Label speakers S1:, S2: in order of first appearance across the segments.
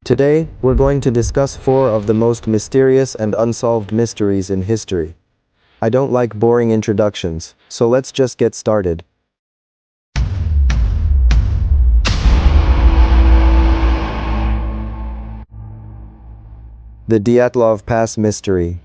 S1: Today, we're going to discuss 4 of the most mysterious and unsolved mysteries in history. I don't like boring introductions, so let's just get started. The Dyatlov Pass Mystery.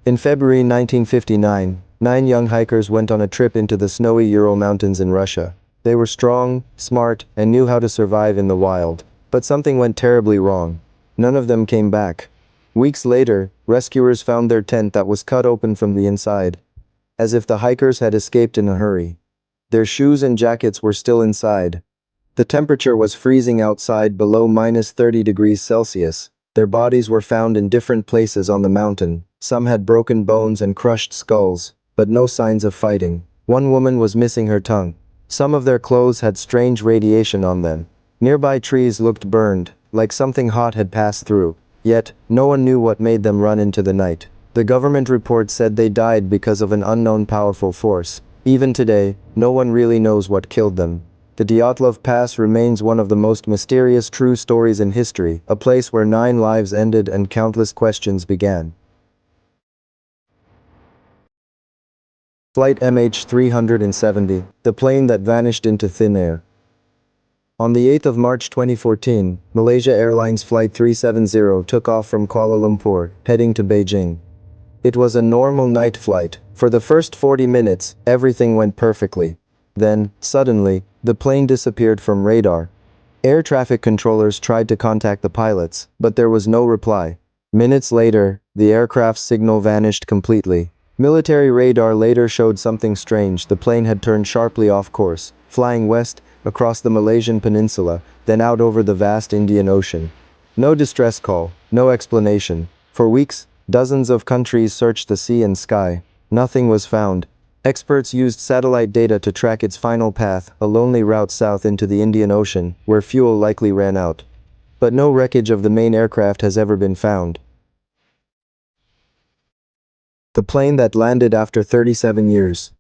S1: In February 1959, 9 young hikers went on a trip into the snowy Ural Mountains in Russia. They were strong, smart, and knew how to survive in the wild. But something went terribly wrong. None of them came back. Weeks later, rescuers found their tent that was cut open from the inside, as if the hikers had escaped in a hurry. Their shoes and jackets were still inside. The temperature was freezing outside, below -30 degrees Celsius. Their bodies were found in different places on the mountain. Some had broken bones and crushed skulls, but no signs of fighting. One woman was missing her tongue. Some of their clothes had strange radiation on them. Nearby trees looked burned, like something hot had passed through. Yet, no one knew what made them run into the night. The government report said they died because of an unknown powerful force. Even today, no one really knows what killed them. The Dyatlov Pass remains one of the most mysterious true stories in history, a place where 9 lives ended and countless questions began. Flight MH370, the plane that vanished into thin air. On the 8th of March 2014, Malaysia Airlines Flight 370 took off from Kuala Lumpur, heading to Beijing. It was a normal night flight. For the first 40 minutes, everything went perfectly. Then, suddenly, the plane disappeared from radar. Air traffic controllers tried to contact the pilots, but there was no reply. Minutes later, the aircraft's signal vanished completely. Military radar later showed something strange. The plane had turned sharply off course, flying west, across the Malaysian peninsula, then out over the vast Indian Ocean. No distress call, no explanation. For weeks, dozens of countries searched the sea and sky. Nothing was found. Experts used satellite data to track its final path, a lonely route south into the Indian Ocean, where fuel likely ran out. But no wreckage of the main aircraft has ever been found. The plane that landed after 37 years.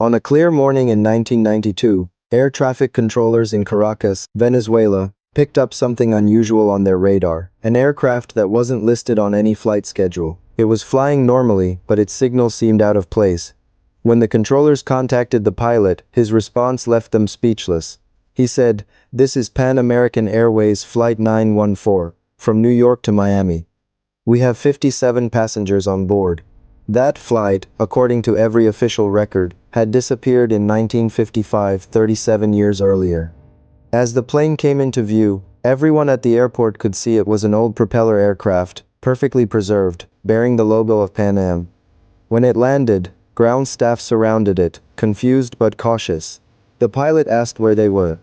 S1: On a clear morning in 1992, air traffic controllers in Caracas, Venezuela, picked up something unusual on their radar, an aircraft that wasn't listed on any flight schedule. It was flying normally, but its signal seemed out of place. When the controllers contacted the pilot, his response left them speechless. He said, "This is Pan American Airways Flight 914, from New York to Miami. We have 57 passengers on board." That flight, according to every official record, had disappeared in 1955, 37 years earlier. As the plane came into view, everyone at the airport could see it was an old propeller aircraft, perfectly preserved, bearing the logo of Pan Am. When it landed, ground staff surrounded it, confused but cautious. The pilot asked where they were.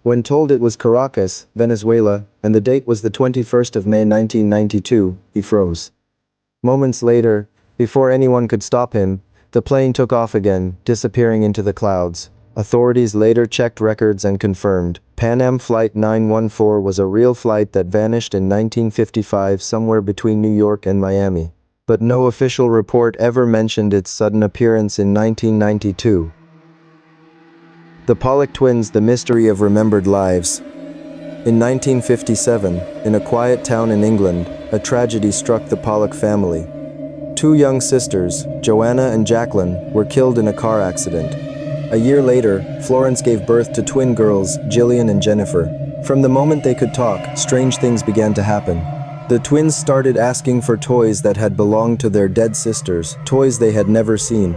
S1: When told it was Caracas, Venezuela, and the date was the 21st of May 1992, he froze. Moments later, before anyone could stop him, the plane took off again, disappearing into the clouds. Authorities later checked records and confirmed Pan Am Flight 914 was a real flight that vanished in 1955 somewhere between New York and Miami. But no official report ever mentioned its sudden appearance in 1992. The Pollock twins, the mystery of remembered lives. In 1957, in a quiet town in England, a tragedy struck the Pollock family. 2 young sisters, Joanna and Jacqueline, were killed in a car accident. A year later, Florence gave birth to twin girls, Jillian and Jennifer. From the moment they could talk, strange things began to happen. The twins started asking for toys that had belonged to their dead sisters, toys they had never seen.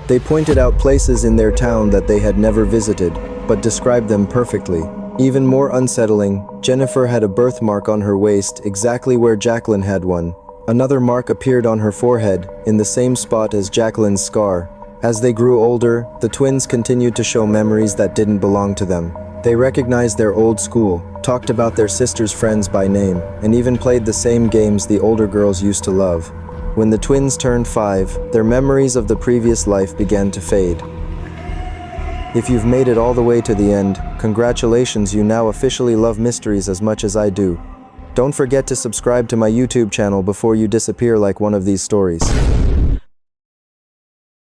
S1: They pointed out places in their town that they had never visited, but described them perfectly. Even more unsettling, Jennifer had a birthmark on her waist, exactly where Jacqueline had one. Another mark appeared on her forehead, in the same spot as Jacqueline's scar. As they grew older, the twins continued to show memories that didn't belong to them. They recognized their old school, talked about their sister's friends by name, and even played the same games the older girls used to love. When the twins turned 5, their memories of the previous life began to fade. If you've made it all the way to the end, congratulations, you now officially love mysteries as much as I do. Don't forget to subscribe to my YouTube channel before you disappear like one of these stories.